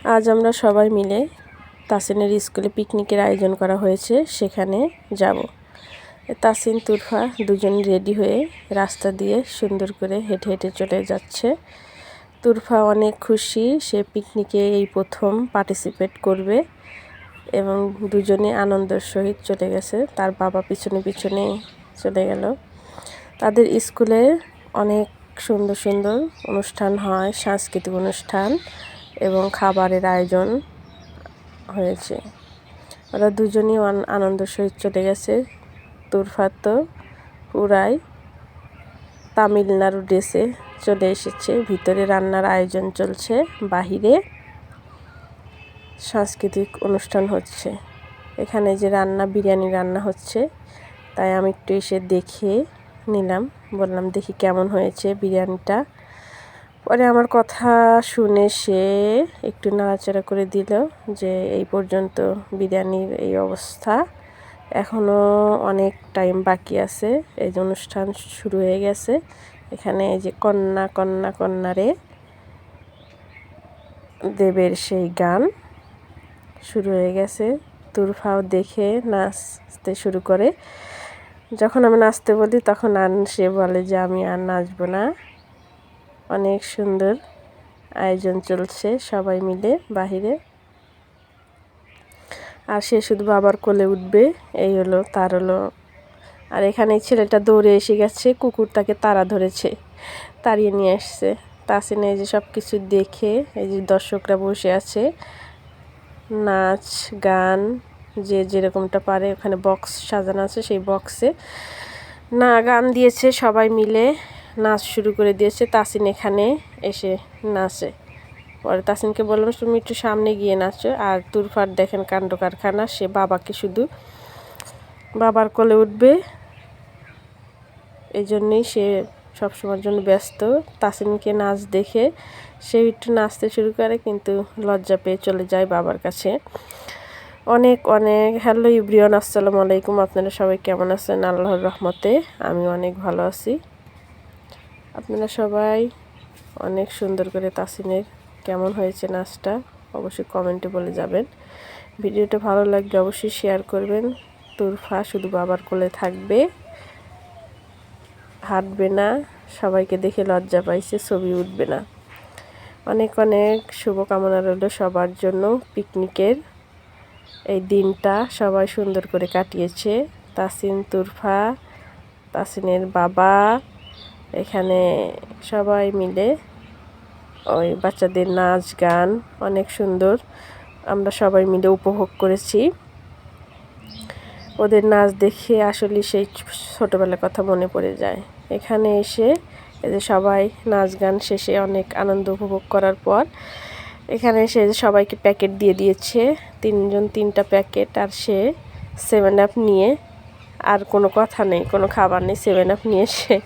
আজ আমরা সবাই মিলে তাসিনের স্কুলে পিকনিকের আয়োজন করা হয়েছে, সেখানে যাব। তাসিন তুরফা দুজন রেডি হয়ে রাস্তা দিয়ে সুন্দর করে হেঁটে হেঁটে চলে যাচ্ছে। তুরফা অনেক খুশি, সে পিকনিকে এই প্রথম পার্টিসিপেট করবে এবং দুজনে আনন্দের সহিত চলে গেছে। তার বাবা পিছনে পিছনে চলে গেল। তাদের স্কুলে অনেক সুন্দর সুন্দর অনুষ্ঠান হয়, সাংস্কৃতিক অনুষ্ঠান এবং খাবারের আয়োজন হয়েছে। ওরা দুজনেই আনন্দের সহিত চলে গেছে। তুরফা তো পুরাই তামিলনাড়ু ড্রেসে চলে এসেছে। ভিতরে রান্নার আয়োজন চলছে, বাহিরে সাংস্কৃতিক অনুষ্ঠান হচ্ছে। এখানে যে বিরিয়ানি রান্না হচ্ছে, তাই আমি একটু এসে দেখে নিলাম, বললাম দেখি কেমন হয়েছে বিরিয়ানিটা। পরে আমার কথা শুনে সে একটু নাড়াচাড়া করে দিল যে এই পর্যন্ত বিরিয়ানির এই অবস্থা, এখনও অনেক টাইম বাকি আছে, এই যে অনুষ্ঠান শুরু হয়ে গেছে। এখানে এই যে কন্যারে দেবের সেই গান শুরু হয়ে গেছে। তুরফাও দেখে নাচতে শুরু করে। যখন আমি নাচতে বলি তখন সে বলে যে আমি আর নাচবো না। অনেক সুন্দর আয়োজন চলছে, সবাই মিলে বাহিরে। আর সে শুধু বাবার কোলে উঠবে, এই হলো তার হলো। আর এখানে ছেলেটা দৌড়ে এসে গেছে, কুকুর তাকে ধরেছে, তাড়িয়ে নিয়ে আসছে। তাসিন এই যে সব কিছু দেখে, এই যে দর্শকরা বসে আছে, নাচ গান যে যেরকমটা পারে, ওখানে বক্স সাজানো আছে, সেই বক্সে গান দিয়েছে, সবাই মিলে নাচ শুরু করে দিয়েছে। তাসিন এখানে এসে নাচে। পরে তাসিনকে বললাম তুমি একটু সামনে গিয়ে নাচো। আর তুরফার দেখেন কাণ্ড কারখানা, সে বাবাকে শুধু বাবার কোলে উঠবে, এই জন্যই সে সবসময়ের জন্য ব্যস্ত। তাসিনকে নাচ দেখে সে একটু নাচতে শুরু করে, কিন্তু লজ্জা পেয়ে চলে যায় বাবার কাছে। অনেক হ্যালো ইব্রিয়ান, আসসালামু আলাইকুম। আপনারা সবাই কেমন আছেন? আল্লাহর রহমতে আমি অনেক ভালো আছি। আপনারা সবাই অনেক সুন্দর করে তাসিনের কেমন হয়েছে নাচটা অবশ্যই কমেন্টে বলে যাবেন। ভিডিওটা ভালো লাগলে অবশ্যই শেয়ার করবেন। তুরফা শুধু বাবার কোলে থাকবে, হাঁটবে না, সবাইকে দেখে লজ্জা পাইছে, ছবি উঠবে না। অনেক শুভকামনা রইল সবার জন্য। পিকনিকের এই দিনটা সবাই সুন্দর করে কাটিয়েছে। তাসিন, তুরফা, তাসিনের বাবা, এখানে সবাই মিলে ওই বাচ্চাদের নাচ গান অনেক সুন্দর আমরা সবাই মিলে উপভোগ করেছি। ওদের নাচ দেখে আসলে সেই ছোটোবেলার কথা মনে পড়ে যায়। এখানে এসে এদের সবাই নাচ গান শেষে অনেক আনন্দ উপভোগ করার পর এখানে এসে সবাইকে প্যাকেট দিয়ে দিয়েছে, 3টা প্যাকেট। আর সে 7 আপ নিয়ে, আর কোনো কথা নেই, কোনো খাবার নেই, 7 আপ নিয়ে সে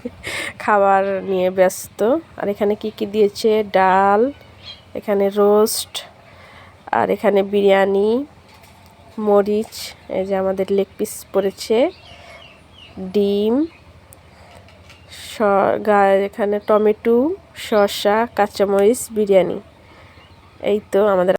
খাবার নিয়ে ব্যস্ত। আর এখানে কি দিয়েছে, ডাল, এখানে রোস্ট, আর এখানে বিরিয়ানি, মরিচ, এই যে আমাদের লেগ পিস পড়েছে, ডিম, এখানে টমেটো, শসা, কাঁচামরিচ, বিরিয়ানি। এই তো আমাদের